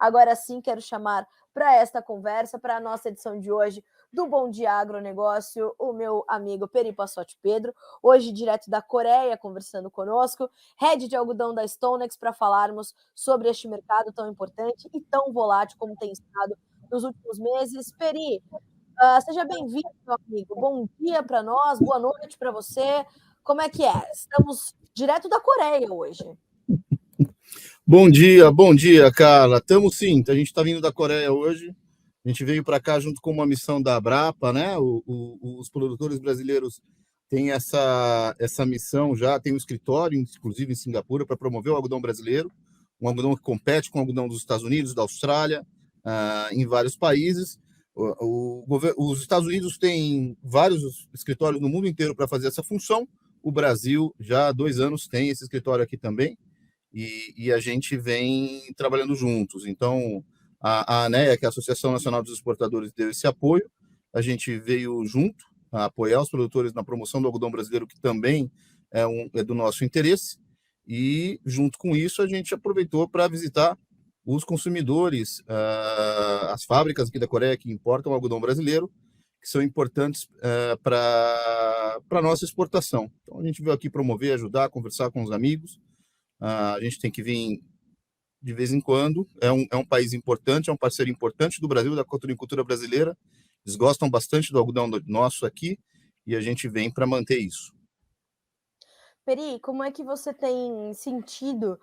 Agora sim, quero chamar para esta conversa, para a nossa edição de hoje do Bom Dia Agronegócio, o meu amigo Peri Passotti Pedro, hoje direto da Coreia, conversando conosco, head de algodão da Stonex, para falarmos sobre este mercado tão importante e tão volátil como tem estado nos últimos meses. Peri, seja bem-vindo, meu amigo. Bom dia para nós, boa noite para você. Como é que é? Estamos direto da Coreia hoje. Bom dia, Carla. Estamos sim, a gente está vindo da Coreia hoje. A gente veio para cá junto com uma missão da Abrapa, né? Os produtores brasileiros têm essa missão já, tem um escritório, inclusive em Singapura, para promover o algodão brasileiro, um algodão que compete com o algodão dos Estados Unidos, da Austrália, em vários países. Os Estados Unidos têm vários escritórios no mundo inteiro para fazer essa função. O Brasil, já há 2 anos, tem esse escritório aqui também. E a gente vem trabalhando juntos. Então, a ANEA, que é a Associação Nacional dos Exportadores, deu esse apoio. A gente veio junto a apoiar os produtores na promoção do algodão brasileiro, que também é do nosso interesse. E, junto com isso, a gente aproveitou para visitar os consumidores, as fábricas aqui da Coreia que importam algodão brasileiro, que são importantes para a nossa exportação. Então, a gente veio aqui promover, ajudar, conversar com os amigos. A gente tem que vir de vez em quando. É um país importante, é um parceiro importante do Brasil, da cultura brasileira. Eles gostam bastante do algodão nosso aqui e a gente vem para manter isso. Peri, como é que você tem sentido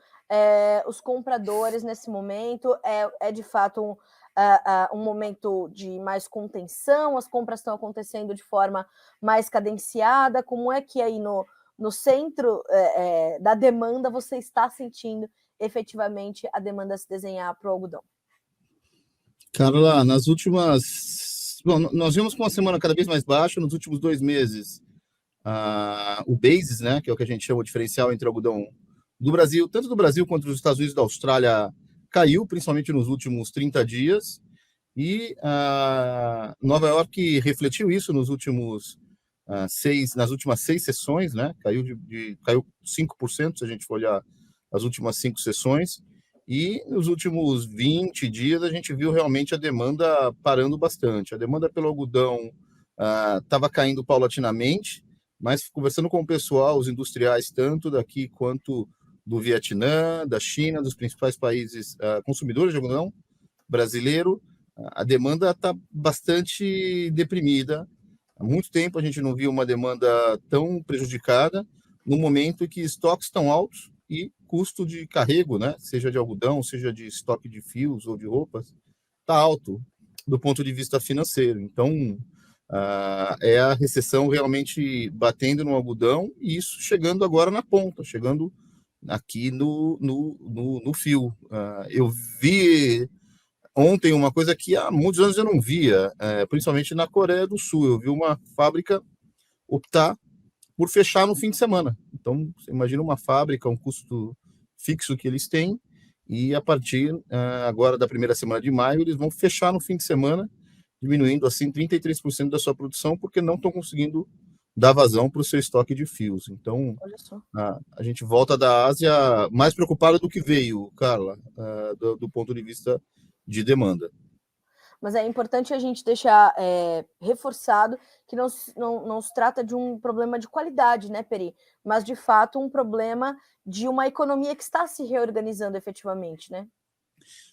os compradores nesse momento? É de fato um momento de mais contenção? As compras estão acontecendo de forma mais cadenciada? Como é que aí no centro da demanda você está sentindo efetivamente a demanda se desenhar para o algodão? Carla, nas últimas... Bom, nós vimos com uma semana cada vez mais baixa. Nos últimos 2 meses, o basis, né, que é o que a gente chama de diferencial entre o algodão do Brasil, tanto do Brasil quanto dos Estados Unidos e da Austrália, caiu, principalmente nos últimos 30 dias. E Nova York refletiu isso nas últimas 6 sessões, né? Caiu 5%, se a gente for olhar as últimas 5 sessões. E nos últimos 20 dias a gente viu realmente a demanda parando bastante. A demanda pelo algodão estava caindo paulatinamente, mas conversando com o pessoal, os industriais, tanto daqui quanto do Vietnã, da China, dos principais países consumidores de algodão brasileiro, a demanda está bastante deprimida. Há muito tempo a gente não viu uma demanda tão prejudicada no momento em que estoques estão altos e custo de carrego, né, seja de algodão, seja de estoque de fios ou de roupas, está alto do ponto de vista financeiro. Então, é a recessão realmente batendo no algodão e isso chegando agora na ponta, chegando aqui no fio. Eu vi ontem uma coisa que há muitos anos eu não via, principalmente na Coreia do Sul. Eu vi uma fábrica optar por fechar no fim de semana. Então, você imagina uma fábrica, um custo fixo que eles têm, e a partir agora da primeira semana de maio, eles vão fechar no fim de semana, diminuindo assim 33% da sua produção, porque não estão conseguindo dar vazão para o seu estoque de fios. Então, a gente volta da Ásia mais preocupado do que veio, Carla, do ponto de vista de demanda. Mas é importante a gente deixar reforçado que não se trata de um problema de qualidade, né, Peri? Mas, de fato, um problema de uma economia que está se reorganizando efetivamente, né?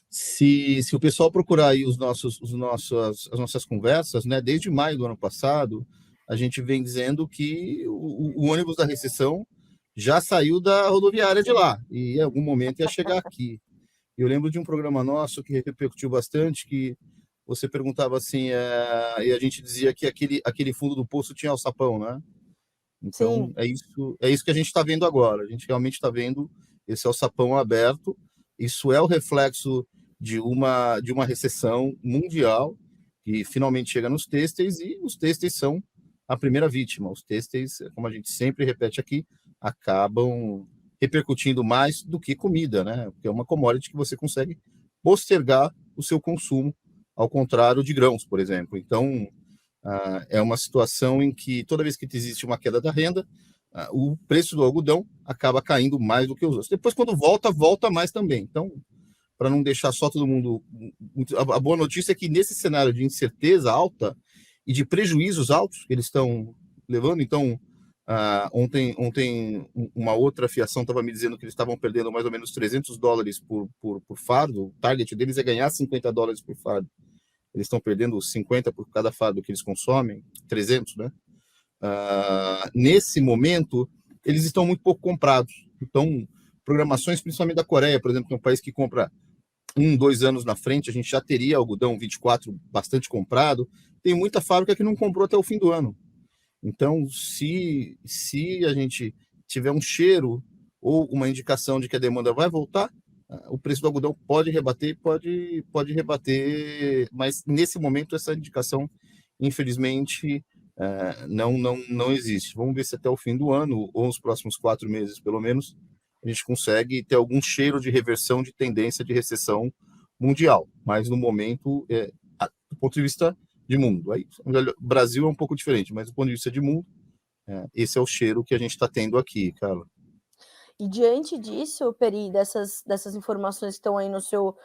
Se o pessoal procurar aí as nossas conversas, né, desde maio do ano passado, a gente vem dizendo que o ônibus da recessão já saiu da rodoviária de lá e em algum momento ia chegar aqui. Eu lembro de um programa nosso que repercutiu bastante, que você perguntava assim, e a gente dizia que aquele fundo do poço tinha alçapão, né? Então, Sim. é isso que a gente está vendo agora. A gente realmente está vendo esse alçapão aberto. Isso é o reflexo de uma recessão mundial que finalmente chega nos têxteis, e os têxteis são a primeira vítima. Os têxteis, como a gente sempre repete aqui, acabam repercutindo mais do que comida, né? Porque é uma commodity que você consegue postergar o seu consumo, ao contrário de grãos, por exemplo. Então, é uma situação em que toda vez que existe uma queda da renda, o preço do algodão acaba caindo mais do que os outros. Depois, quando volta mais também. Então, para não deixar só todo mundo. A boa notícia é que nesse cenário de incerteza alta e de prejuízos altos que eles estão levando, então, ontem uma outra fiação estava me dizendo que eles estavam perdendo mais ou menos $300 por fardo. O target deles é ganhar $50 por fardo. Eles estão perdendo 50 por cada fardo que eles consomem, 300, né? Nesse momento, eles estão muito pouco comprados. Então, programações, principalmente da Coreia, por exemplo, que é um país que compra 2 anos na frente, a gente já teria algodão 24 bastante comprado. Tem muita fábrica que não comprou até o fim do ano. Então, se a gente tiver um cheiro ou uma indicação de que a demanda vai voltar, o preço do algodão pode rebater, pode rebater, mas nesse momento essa indicação, infelizmente, não existe. Vamos ver se até o fim do ano, ou os próximos 4 meses, pelo menos, a gente consegue ter algum cheiro de reversão de tendência de recessão mundial. Mas no momento, do ponto de vista de mundo, aí, o Brasil é um pouco diferente, mas do ponto de vista de mundo, esse é o cheiro que a gente está tendo aqui, Carla. E diante disso, Peri, dessas informações que estão aí no seu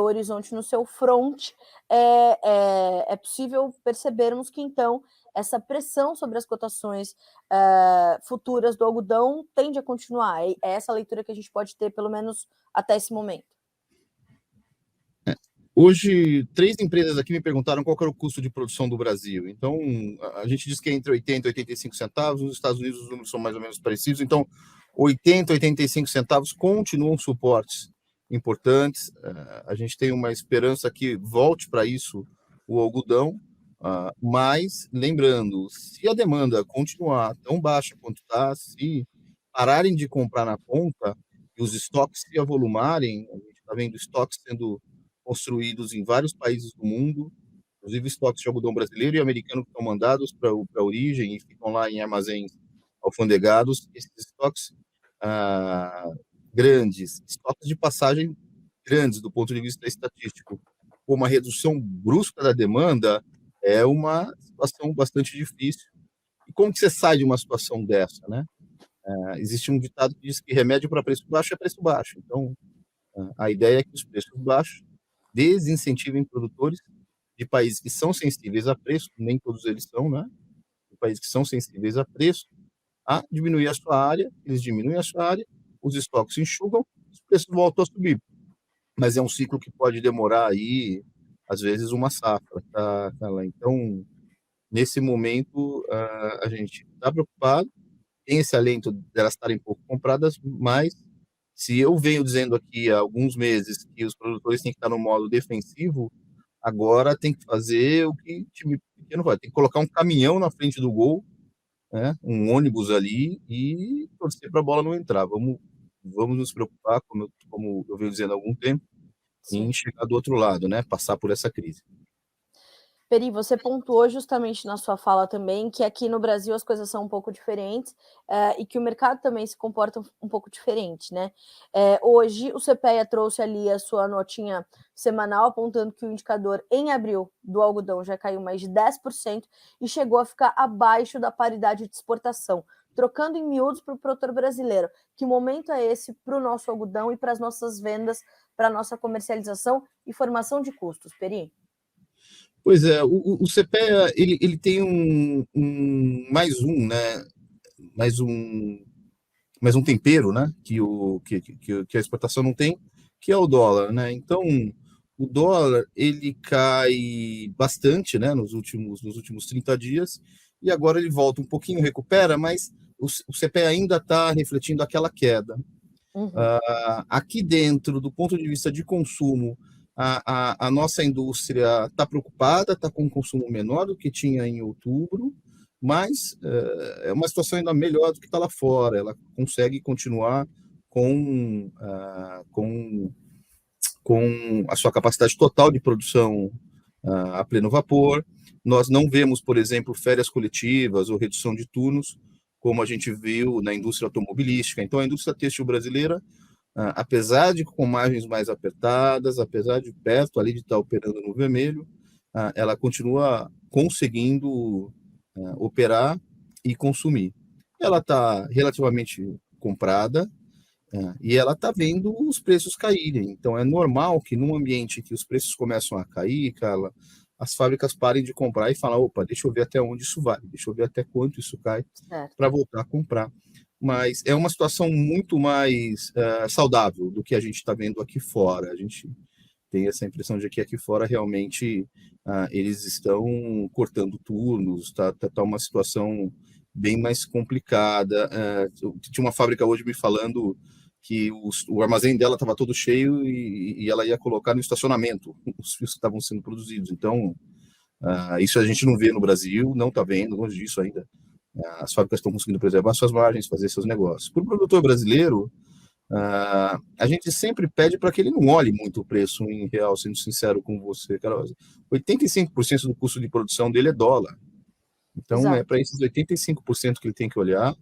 horizonte, no seu front, é possível percebermos que, então, essa pressão sobre as cotações futuras do algodão tende a continuar. É essa a leitura que a gente pode ter, pelo menos até esse momento. Hoje, 3 empresas aqui me perguntaram qual era o custo de produção do Brasil. Então, a gente diz que é entre 80 e 85 centavos. Nos Estados Unidos, os números são mais ou menos parecidos. Então, 80, 85 centavos continuam suportes importantes. A gente tem uma esperança que volte para isso o algodão. Mas, lembrando, se a demanda continuar tão baixa quanto está, se pararem de comprar na ponta e os estoques se avolumarem, a gente está vendo estoques sendo construídos em vários países do mundo, inclusive estoques de algodão brasileiro e americano que estão mandados para a origem e ficam lá em armazéns alfandegados. Esses estoques grandes, estoques de passagem grandes do ponto de vista estatístico, com uma redução brusca da demanda, é uma situação bastante difícil. E como que você sai de uma situação dessa, né? Existe um ditado que diz que remédio para preço baixo é preço baixo. Então, a ideia é que os preços baixos desincentivem produtores de países que são sensíveis a preço, nem todos eles são, né? De países que são sensíveis a preço, a diminuir a sua área, eles diminuem a sua área, os estoques enxugam, os preços voltam a subir. Mas é um ciclo que pode demorar aí, às vezes, uma safra, tá lá. Então, nesse momento, a gente está preocupado, tem esse alento delas estarem pouco compradas, mas se eu venho dizendo aqui há alguns meses que os produtores têm que estar no modo defensivo, agora tem que fazer o que time pequeno vai. Tem que colocar um caminhão na frente do gol, né, um ônibus ali e torcer para a bola não entrar. Vamos nos preocupar, como eu venho dizendo há algum tempo, Sim. em chegar do outro lado, né, passar por essa crise. Peri, você pontuou justamente na sua fala também que aqui no Brasil as coisas são um pouco diferentes e que o mercado também se comporta um pouco diferente, né? Hoje o CPEA trouxe ali a sua notinha semanal apontando que o indicador em abril do algodão já caiu mais de 10% e chegou a ficar abaixo da paridade de exportação. Trocando em miúdos para o produtor brasileiro, que momento é esse para o nosso algodão e para as nossas vendas, para a nossa comercialização e formação de custos, Peri? Pois é, o CPEA, ele tem né, mais um tempero, né, que a exportação não tem, que é o dólar, né? Então, o dólar, ele cai bastante, né, nos últimos 30 dias, e agora ele volta um pouquinho, recupera, mas o CPEA ainda está refletindo aquela queda. Aqui dentro, do ponto de vista de consumo, a nossa indústria está preocupada, está com um consumo menor do que tinha em outubro, mas é uma situação ainda melhor do que está lá fora. Ela consegue continuar com a sua capacidade total de produção a pleno vapor. Nós não vemos, por exemplo, férias coletivas ou redução de turnos, como a gente viu na indústria automobilística. Então, a indústria têxtil brasileira, apesar de com margens mais apertadas, apesar de perto ali de estar operando no vermelho, ela continua conseguindo operar e consumir. Ela está relativamente comprada, E ela está vendo os preços caírem. Então, é normal que num ambiente que os preços começam a cair, Carla, as fábricas parem de comprar e falam, opa, deixa eu ver até onde isso vai, deixa eu ver até quanto isso cai para Certo. voltar a comprar. Mas é uma situação muito mais saudável do que a gente está vendo aqui fora. A gente tem essa impressão de que aqui fora realmente eles estão cortando turnos, tá uma situação bem mais complicada. Tinha uma fábrica hoje me falando que o armazém dela estava todo cheio e ela ia colocar no estacionamento os fios que estavam sendo produzidos. Então, isso a gente não vê no Brasil, não está vendo, longe disso ainda. As fábricas estão conseguindo preservar suas margens, fazer seus negócios. Para o produtor brasileiro, a gente sempre pede para que ele não olhe muito o preço em real, sendo sincero com você, Carol. 85% do custo de produção dele é dólar. Então, é Exato. para esses 85% que ele tem que olhar,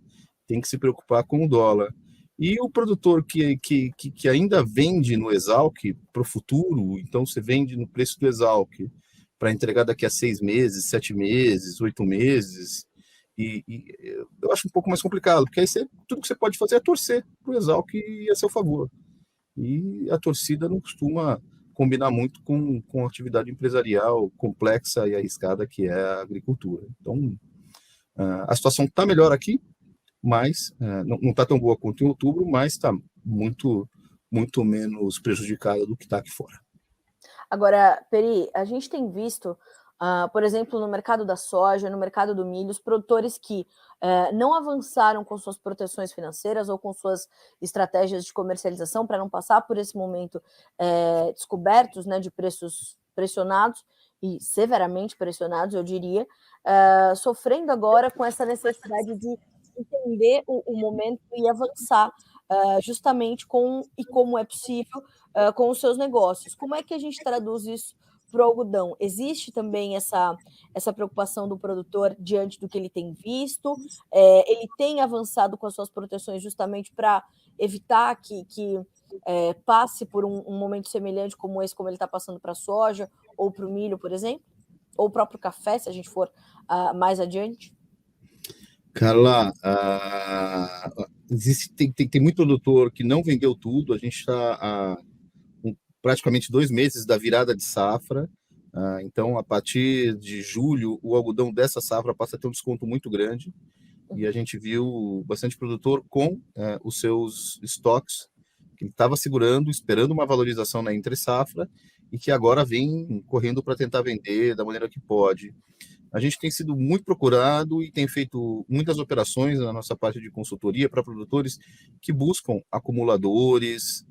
tem que se preocupar com o dólar. E o produtor que ainda vende no Exalc para o futuro, então você vende no preço do Exalc para entregar daqui a 6 meses, 7 meses, 8 meses, eu acho um pouco mais complicado, porque aí tudo que você pode fazer é torcer para o Exalc ir a seu favor. E a torcida não costuma combinar muito com a atividade empresarial complexa e arriscada que é a agricultura. Então, a situação está melhor aqui, mas não está tão boa quanto em outubro, mas está muito, muito menos prejudicada do que está aqui fora. Agora, Peri, a gente tem visto, por exemplo, no mercado da soja, no mercado do milho, os produtores que não avançaram com suas proteções financeiras ou com suas estratégias de comercialização para não passar por esse momento descobertos, né, de preços pressionados e severamente pressionados, eu diria, sofrendo agora com essa necessidade de entender o momento e avançar justamente com e como é possível com os seus negócios. Como é que a gente traduz isso para o algodão? Existe também essa preocupação do produtor diante do que ele tem visto? Ele tem avançado com as suas proteções justamente para evitar que passe por um momento semelhante como esse, como ele está passando para a soja ou para o milho, por exemplo? Ou o próprio café, se a gente for mais adiante? Carla, tem muito produtor que não vendeu tudo. A gente está há praticamente 2 meses da virada de safra. Então, a partir de julho, o algodão dessa safra passa a ter um desconto muito grande. E a gente viu bastante produtor com os seus estoques, que ele estava segurando, esperando uma valorização na entre-safra, e que agora vem correndo para tentar vender da maneira que pode. A gente tem sido muito procurado e tem feito muitas operações na nossa parte de consultoria para produtores que buscam acumuladores,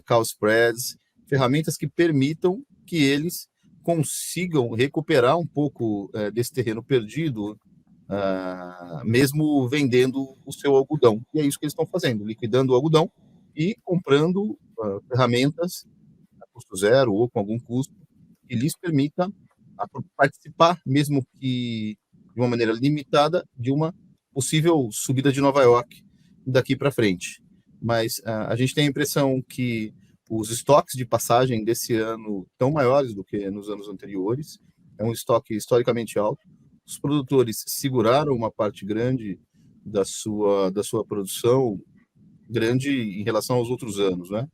call spreads, ferramentas que permitam que eles consigam recuperar um pouco desse terreno perdido, mesmo vendendo o seu algodão. E é isso que eles estão fazendo, liquidando o algodão e comprando ferramentas a custo zero ou com algum custo que lhes permita participar, mesmo que de uma maneira limitada, de uma possível subida de Nova York daqui para frente. Mas a gente tem a impressão que os estoques de passagem desse ano estão maiores do que nos anos anteriores. É um estoque historicamente alto. Os produtores seguraram uma parte grande da sua produção, grande em relação aos outros anos, né?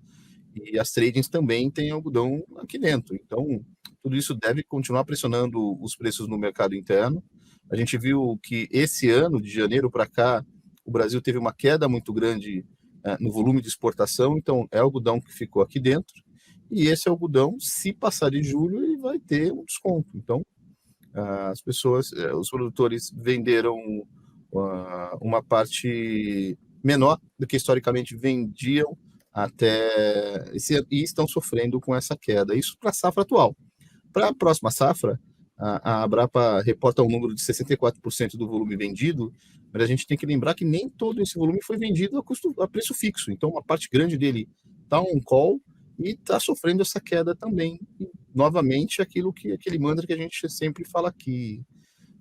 E as tradings também têm algodão aqui dentro. Então, tudo isso deve continuar pressionando os preços no mercado interno. A gente viu que esse ano, de janeiro para cá, o Brasil teve uma queda muito grande no volume de exportação, então é algodão que ficou aqui dentro. E esse algodão, se passar de julho, ele vai ter um desconto. Então, as pessoas, os produtores venderam uma parte menor do que historicamente vendiam até e estão sofrendo com essa queda. Isso para a safra atual. Para a próxima safra, a Abrapa reporta um número de 64% do volume vendido, mas a gente tem que lembrar que nem todo esse volume foi vendido a preço fixo. Então, uma parte grande dele está on call e está sofrendo essa queda também. E, novamente, aquele mantra que a gente sempre fala aqui,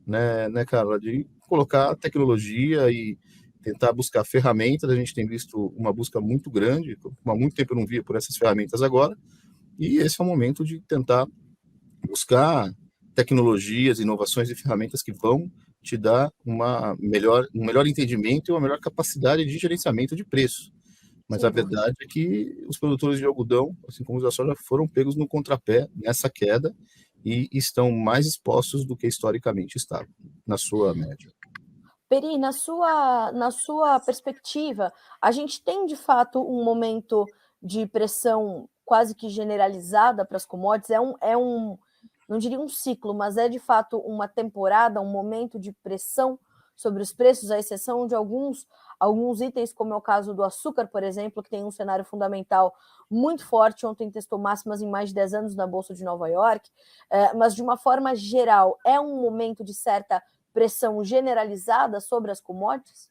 né, Carla, de colocar tecnologia e tentar buscar ferramentas. A gente tem visto uma busca muito grande, há muito tempo eu não via por essas ferramentas agora, e esse é o momento de tentar buscar tecnologias, inovações e ferramentas que vão te dar um melhor entendimento e uma melhor capacidade de gerenciamento de preço. Mas a verdade é que os produtores de algodão, assim como os da soja, foram pegos no contrapé nessa queda e estão mais expostos do que historicamente estavam, na sua média. Peri, na sua perspectiva, a gente tem de fato um momento de pressão quase que generalizada para as commodities? Não diria um ciclo, mas é de fato uma temporada, um momento de pressão sobre os preços, à exceção de alguns itens, como é o caso do açúcar, por exemplo, que tem um cenário fundamental muito forte. Ontem testou máximas em mais de 10 anos na Bolsa de Nova York, mas de uma forma geral, é um momento de certa pressão generalizada sobre as commodities?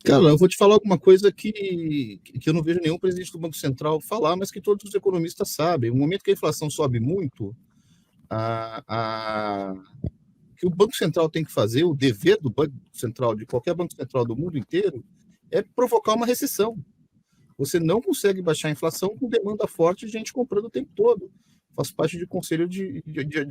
Cara, eu vou te falar alguma coisa que eu não vejo nenhum presidente do Banco Central falar, mas que todos os economistas sabem. No momento que a inflação sobe muito, a, a, que o Banco Central tem que fazer, o dever do Banco Central, de qualquer Banco Central do mundo inteiro, é provocar uma recessão. Você não consegue baixar a inflação com demanda forte de gente comprando o tempo todo. Faço parte de conselho de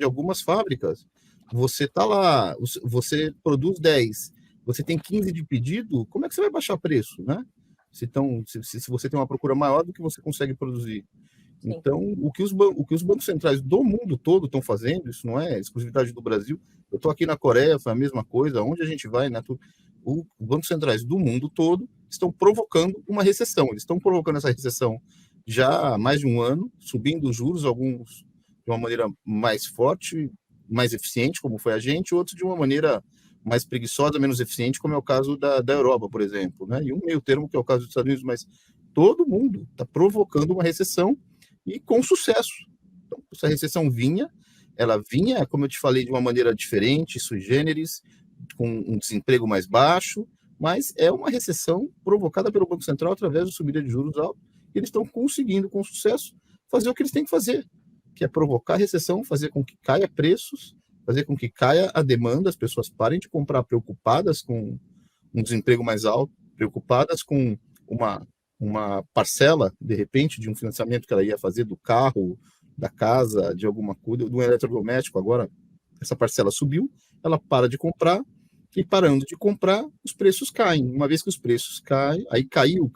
algumas fábricas. Você está lá, você produz 10, você tem 15 de pedido, como é que você vai baixar preço, né? Se você tem uma procura maior do que você consegue produzir. Sim. Então, o que os bancos centrais do mundo todo estão fazendo, isso não é exclusividade do Brasil. Eu estou aqui na Coreia, foi a mesma coisa. Onde a gente vai, né? Os bancos centrais do mundo todo estão provocando uma recessão. Eles estão provocando essa recessão já há mais de um ano, subindo os juros, alguns de uma maneira mais forte, mais eficiente, como foi a gente, outros de uma maneira mais preguiçosa, menos eficiente, como é o caso da Europa, por exemplo, né? E um meio termo, que é o caso dos Estados Unidos, mas todo mundo está provocando uma recessão e com sucesso. Então, essa recessão ela vinha, como eu te falei, de uma maneira diferente, sui generis, com um desemprego mais baixo, mas é uma recessão provocada pelo Banco Central através da subida de juros altos. E eles estão conseguindo, com sucesso, fazer o que eles têm que fazer, que é provocar a recessão, fazer com que caia preços, fazer com que caia a demanda, as pessoas parem de comprar preocupadas com um desemprego mais alto, preocupadas com uma parcela, de repente, de um financiamento que ela ia fazer do carro, da casa, de alguma coisa, do eletrodoméstico. Agora, essa parcela subiu, ela para de comprar, e parando de comprar, os preços caem. Uma vez que os preços caem, aí caiu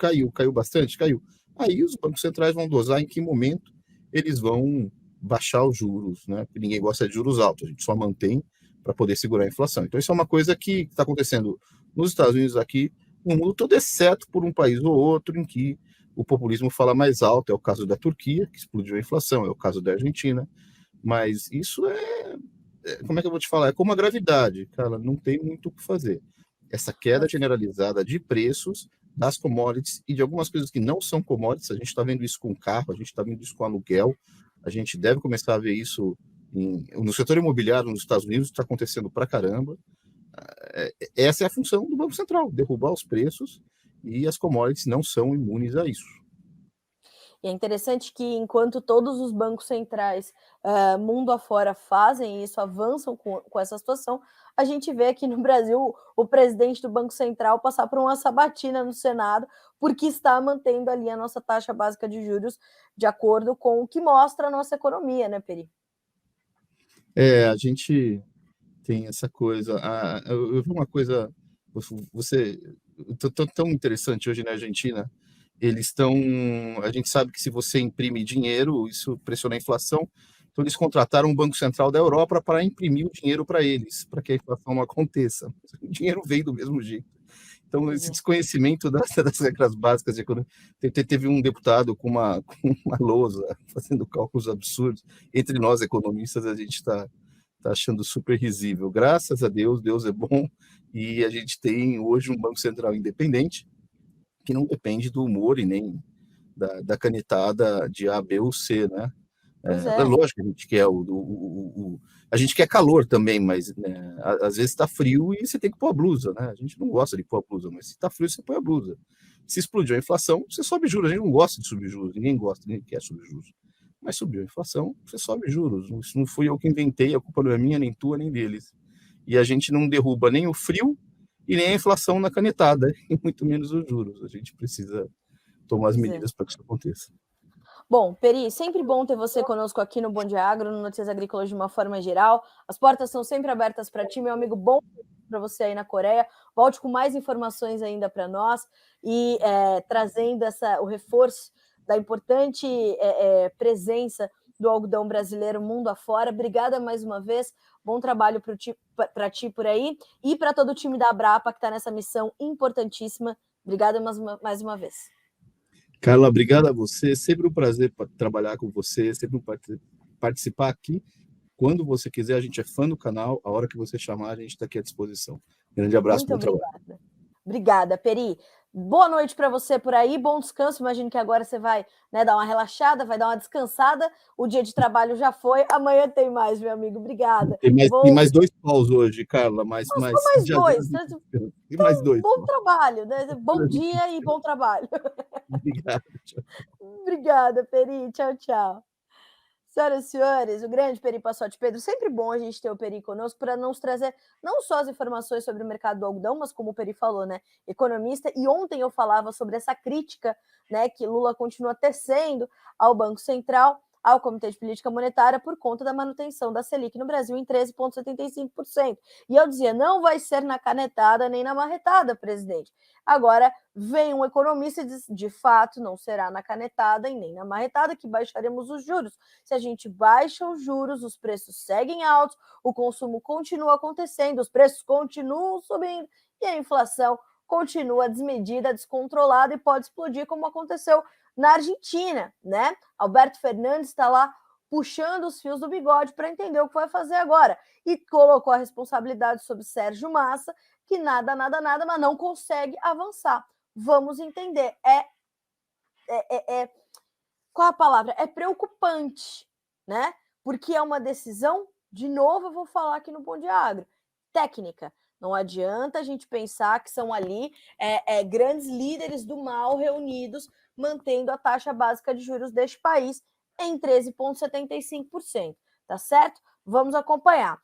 bastante, caiu. Aí os bancos centrais vão dosar em que momento eles vão baixar os juros, né? Porque ninguém gosta de juros altos, a gente só mantém para poder segurar a inflação. Então, isso é uma coisa que está acontecendo nos Estados Unidos, aqui no mundo todo, exceto por um país ou outro em que o populismo fala mais alto. É o caso da Turquia, que explodiu a inflação, é o caso da Argentina, mas isso como é que eu vou te falar? É como a gravidade, cara, não tem muito o que fazer. Essa queda generalizada de preços das commodities e de algumas coisas que não são commodities, a gente está vendo isso com carro, a gente está vendo isso com aluguel, a gente deve começar a ver isso no setor imobiliário nos Estados Unidos, está acontecendo pra caramba. Essa é a função do Banco Central, derrubar os preços, e as commodities não são imunes a isso. E é interessante que, enquanto todos os bancos centrais mundo afora fazem isso, avançam com essa situação, a gente vê aqui no Brasil o presidente do Banco Central passar por uma sabatina no Senado, porque está mantendo ali a nossa taxa básica de juros de acordo com o que mostra a nossa economia, né, Peri? A gente tem essa coisa. Eu vi uma coisa, você, tão interessante hoje na Argentina. Eles estão. A gente sabe que se você imprime dinheiro, isso pressiona a inflação. Então, eles contrataram um Banco Central da Europa para imprimir o dinheiro para eles, para que a inflação não aconteça. O dinheiro veio do mesmo jeito. Então, esse desconhecimento das regras básicas de economia. Teve um deputado com uma lousa, fazendo cálculos absurdos. Entre nós, economistas, a gente está achando super risível. Graças a Deus, Deus é bom, e a gente tem hoje um Banco Central independente, que não depende do humor e nem da canetada de A, B ou C, né? É lógico que a gente quer a gente quer calor também, mas né, às vezes está frio e você tem que pôr a blusa, né? A gente não gosta de pôr a blusa, mas se está frio, você põe a blusa. Se explodiu a inflação, você sobe juros. A gente não gosta de subir juros, ninguém gosta, ninguém quer subir juros. Mas subiu a inflação, você sobe juros. Isso não fui eu que inventei, a culpa não é minha, nem tua, nem deles. E a gente não derruba nem o frio e nem a inflação na canetada, e muito menos os juros. A gente precisa tomar as medidas para que isso aconteça. Bom, Peri, sempre bom ter você conosco aqui no Bom Dia Agro, no Notícias Agrícolas de uma forma geral. As portas são sempre abertas para ti, meu amigo. Bom para você aí na Coreia. Volte com mais informações ainda para nós e trazendo o reforço da importante presença do algodão brasileiro mundo afora. Obrigada mais uma vez. Bom trabalho para ti por aí e para todo o time da Abrapa que está nessa missão importantíssima. Obrigada mais uma vez. Carla, obrigado a você. Sempre um prazer trabalhar com você, sempre um participar aqui. Quando você quiser, a gente é fã do canal. A hora que você chamar, a gente está aqui à disposição. Grande abraço. Muito obrigada. Obrigada, Peri. Boa noite para você por aí, bom descanso. Imagino que agora você vai dar uma relaxada, vai dar uma descansada. O dia de trabalho já foi, amanhã tem mais, meu amigo. Obrigada. Tem mais 2 paus hoje, Carla. Mais dois. Tem mais 2. Bom trabalho, né? Bom dia e bom trabalho. Obrigado. Obrigada, Peri. Tchau, tchau. Senhoras e senhores, o grande Peri Passotti Pedro, sempre bom a gente ter o Peri conosco para nos trazer não só as informações sobre o mercado do algodão, mas como o Peri falou, né, economista, e ontem eu falava sobre essa crítica, né, que Lula continua tecendo ao Banco Central, ao Comitê de Política Monetária, por conta da manutenção da Selic no Brasil em 13,75%. E eu dizia, não vai ser na canetada nem na marretada, presidente. Agora vem um economista e diz, de fato, não será na canetada e nem na marretada que baixaremos os juros. Se a gente baixa os juros, os preços seguem altos, o consumo continua acontecendo, os preços continuam subindo e a inflação continua desmedida, descontrolada e pode explodir, como aconteceu na Argentina, né? Alberto Fernandes está lá puxando os fios do bigode para entender o que vai fazer agora. E colocou a responsabilidade sobre Sérgio Massa, que nada, mas não consegue avançar. Vamos entender. Qual a palavra? É preocupante, né? Porque é uma decisão, de novo eu vou falar aqui no Bom Dia Agro, técnica. Não adianta a gente pensar que são ali grandes líderes do mal reunidos, mantendo a taxa básica de juros deste país em 13,75%. Tá certo? Vamos acompanhar.